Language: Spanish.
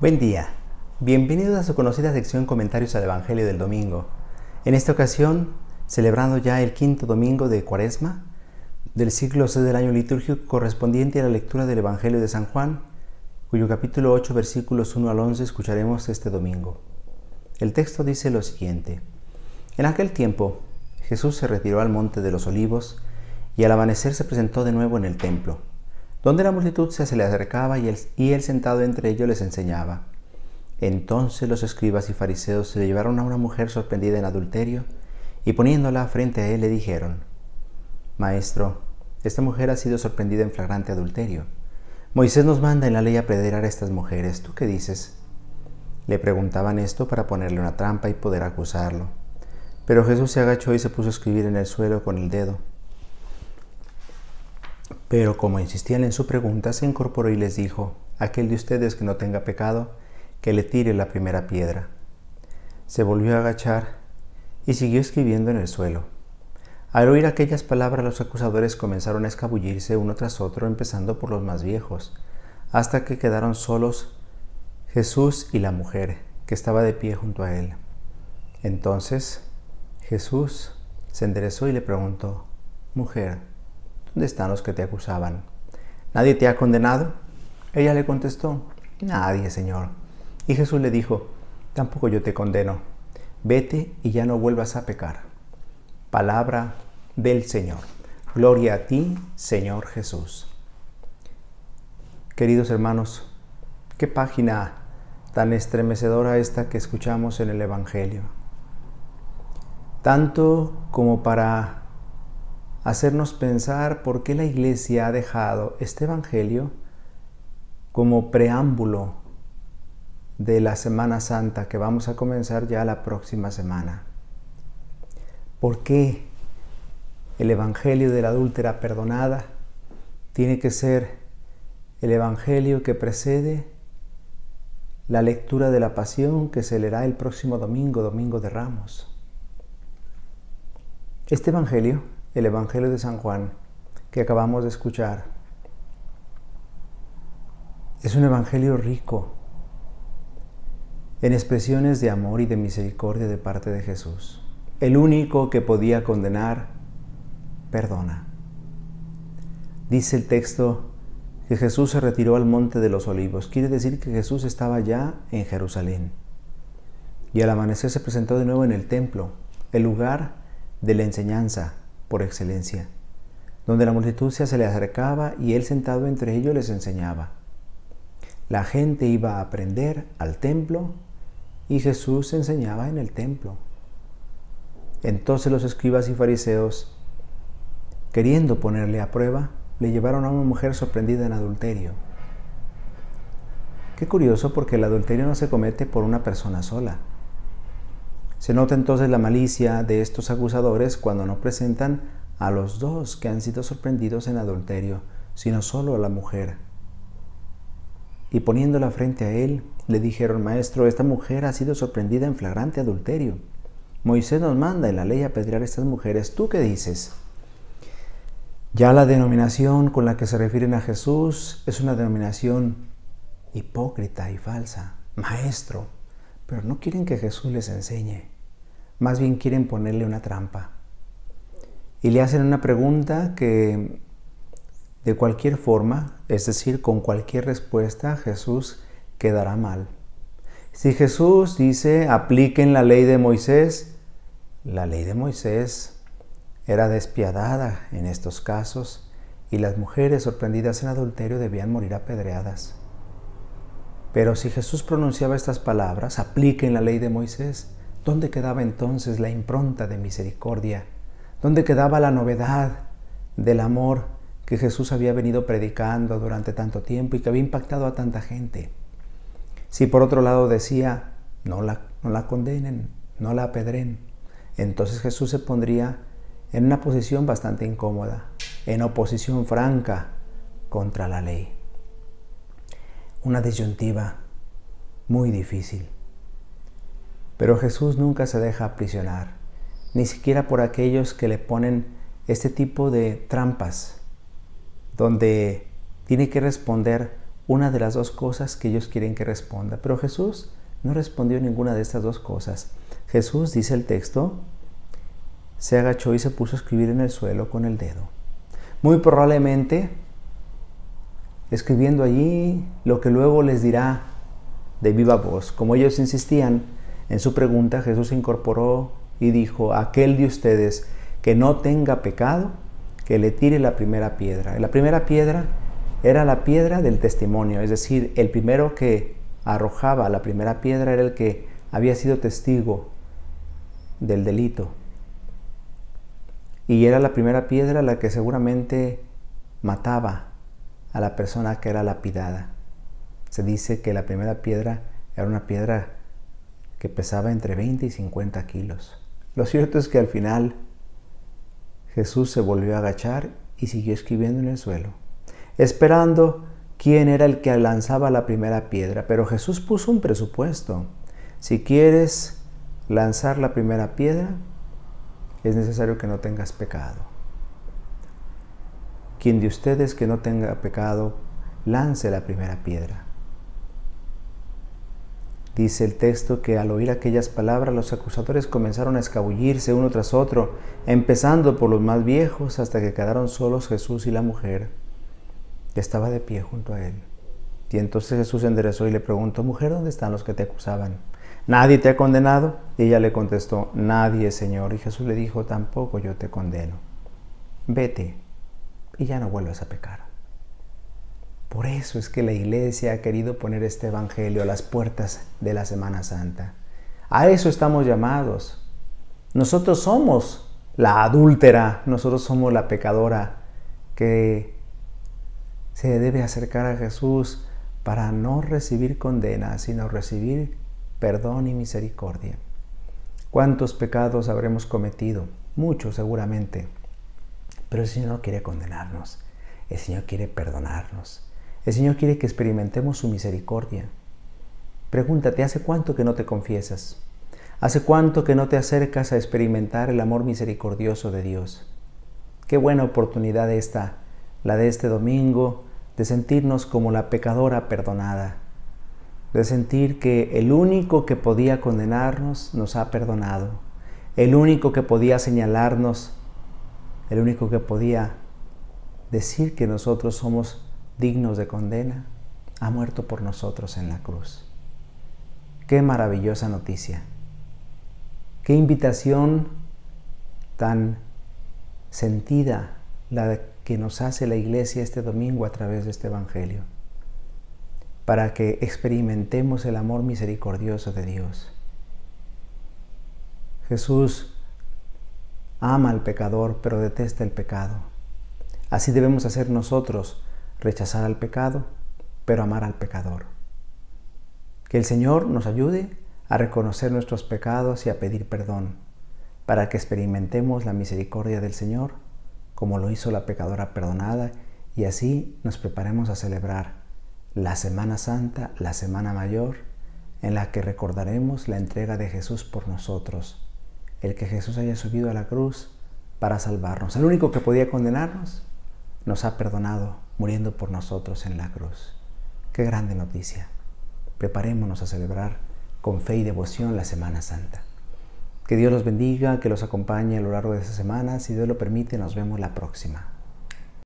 Buen día, bienvenidos a su conocida sección Comentarios al Evangelio del Domingo. En esta ocasión, celebrando ya el quinto domingo de Cuaresma, del ciclo C del año litúrgico correspondiente a la lectura del Evangelio de San Juan, cuyo capítulo 8, versículos 1 al 11 escucharemos este domingo. El texto dice lo siguiente: En aquel tiempo, Jesús se retiró al monte de los Olivos y al amanecer se presentó de nuevo en el templo, donde la multitud se le acercaba y él sentado entre ellos les enseñaba. Entonces los escribas y fariseos se le llevaron a una mujer sorprendida en adulterio y poniéndola frente a él le dijeron: Maestro, esta mujer ha sido sorprendida en flagrante adulterio. Moisés nos manda en la ley apedrear a estas mujeres. ¿Tú qué dices? Le preguntaban esto para ponerle una trampa y poder acusarlo. Pero Jesús se agachó y se puso a escribir en el suelo con el dedo. Pero como insistían en su pregunta, se incorporó y les dijo: Aquel de ustedes que no tenga pecado, que le tire la primera piedra. Se volvió a agachar y siguió escribiendo en el suelo. Al oír aquellas palabras, los acusadores comenzaron a escabullirse uno tras otro, empezando por los más viejos, hasta que quedaron solos Jesús y la mujer, que estaba de pie junto a él. Entonces Jesús se enderezó y le preguntó: Mujer, ¿dónde están los que te acusaban? ¿Nadie te ha condenado? Ella le contestó: Nadie, Señor. Y Jesús le dijo: Tampoco yo te condeno. Vete y ya no vuelvas a pecar. Palabra del Señor. Gloria a ti, Señor Jesús. Queridos hermanos, qué página tan estremecedora esta que escuchamos en el Evangelio. Tanto como para hacernos pensar por qué la Iglesia ha dejado este Evangelio como preámbulo de la Semana Santa que vamos a comenzar ya la próxima semana. ¿Por qué el Evangelio de la adúltera perdonada tiene que ser el Evangelio que precede la lectura de la Pasión que se leerá el próximo domingo, Domingo de Ramos? Este Evangelio, el Evangelio de San Juan, que acabamos de escuchar, es un Evangelio rico en expresiones de amor y de misericordia de parte de Jesús. El único que podía condenar, perdona. Dice el texto que Jesús se retiró al monte de los Olivos. Quiere decir que Jesús estaba ya en Jerusalén. Y al amanecer se presentó de nuevo en el templo, el lugar de la enseñanza por excelencia, donde la multitud se le acercaba y él sentado entre ellos les enseñaba. La gente iba a aprender al templo y Jesús enseñaba en el templo. Entonces los escribas y fariseos, queriendo ponerle a prueba, le llevaron a una mujer sorprendida en adulterio. Qué curioso, porque el adulterio no se comete por una persona sola. Se nota entonces la malicia de estos acusadores cuando no presentan a los dos que han sido sorprendidos en adulterio, sino solo a la mujer. Y poniéndola frente a él, le dijeron: Maestro, esta mujer ha sido sorprendida en flagrante adulterio. Moisés nos manda en la ley apedrear a estas mujeres. ¿Tú qué dices? Ya la denominación con la que se refieren a Jesús es una denominación hipócrita y falsa. Maestro. Pero no quieren que Jesús les enseñe. Más bien quieren ponerle una trampa. Y le hacen una pregunta que, de cualquier forma, es decir, con cualquier respuesta, Jesús quedará mal. Si Jesús dice: apliquen la ley de Moisés, la ley de Moisés era despiadada en estos casos y las mujeres sorprendidas en adulterio debían morir apedreadas. Pero si Jesús pronunciaba estas palabras: apliquen la ley de Moisés, ¿dónde quedaba entonces la impronta de misericordia? ¿Dónde quedaba la novedad del amor que Jesús había venido predicando durante tanto tiempo y que había impactado a tanta gente? Si por otro lado decía: no la condenen, no la apedren, entonces Jesús se pondría en una posición bastante incómoda, en oposición franca contra la ley. Una disyuntiva muy difícil. Pero Jesús nunca se deja aprisionar, ni siquiera por aquellos que le ponen este tipo de trampas, donde tiene que responder una de las dos cosas que ellos quieren que responda. Pero Jesús no respondió ninguna de estas dos cosas. Jesús, dice el texto, se agachó y se puso a escribir en el suelo con el dedo. Muy probablemente escribiendo allí lo que luego les dirá de viva voz. Como ellos insistían en su pregunta, Jesús se incorporó y dijo: aquel de ustedes que no tenga pecado, que le tire la primera piedra. La primera piedra era la piedra del testimonio, es decir, el primero que arrojaba la primera piedra era el que había sido testigo del delito. Y era la primera piedra la que seguramente mataba a la persona que era lapidada. Se dice que la primera piedra era una piedra que pesaba entre 20 y 50 kilos. Lo cierto es que al final Jesús se volvió a agachar y siguió escribiendo en el suelo, esperando quién era el que lanzaba la primera piedra. Pero Jesús puso un presupuesto. Si quieres lanzar la primera piedra, es necesario que no tengas pecado. Quien de ustedes que no tenga pecado, lance la primera piedra. Dice el texto que al oír aquellas palabras, los acusadores comenzaron a escabullirse uno tras otro, empezando por los más viejos, hasta que quedaron solos Jesús y la mujer, que estaba de pie junto a él. Y entonces Jesús se enderezó y le preguntó: mujer, ¿dónde están los que te acusaban? ¿Nadie te ha condenado? Y ella le contestó: nadie, Señor. Y Jesús le dijo: tampoco yo te condeno. Vete y ya no vuelvas a pecar. Por eso es que la Iglesia ha querido poner este Evangelio a las puertas de la Semana Santa. A eso estamos llamados. Nosotros somos la adúltera, nosotros somos la pecadora que se debe acercar a Jesús para no recibir condena, sino recibir perdón y misericordia. ¿Cuántos pecados habremos cometido? Muchos seguramente. Pero el Señor no quiere condenarnos. El Señor quiere perdonarnos. El Señor quiere que experimentemos su misericordia. Pregúntate: ¿hace cuánto que no te confiesas? ¿Hace cuánto que no te acercas a experimentar el amor misericordioso de Dios? Qué buena oportunidad esta, la de este domingo, de sentirnos como la pecadora perdonada, de sentir que el único que podía condenarnos nos ha perdonado, el único que podía señalarnos, el único que podía decir que nosotros somos dignos de condena, ha muerto por nosotros en la cruz. Qué maravillosa noticia. Qué invitación tan sentida la que nos hace la Iglesia este domingo a través de este Evangelio, para que experimentemos el amor misericordioso de Dios. Jesús ama al pecador, pero detesta el pecado. Así debemos hacer nosotros: rechazar al pecado, pero amar al pecador. Que el Señor nos ayude a reconocer nuestros pecados y a pedir perdón, para que experimentemos la misericordia del Señor, como lo hizo la pecadora perdonada, y así nos preparemos a celebrar la Semana Santa, la Semana Mayor, en la que recordaremos la entrega de Jesús por nosotros, el que Jesús haya subido a la cruz para salvarnos. El único que podía condenarnos nos ha perdonado muriendo por nosotros en la cruz. ¡Qué grande noticia! Preparémonos a celebrar con fe y devoción la Semana Santa. Que Dios los bendiga, que los acompañe a lo largo de esta semana. Si Dios lo permite, nos vemos la próxima.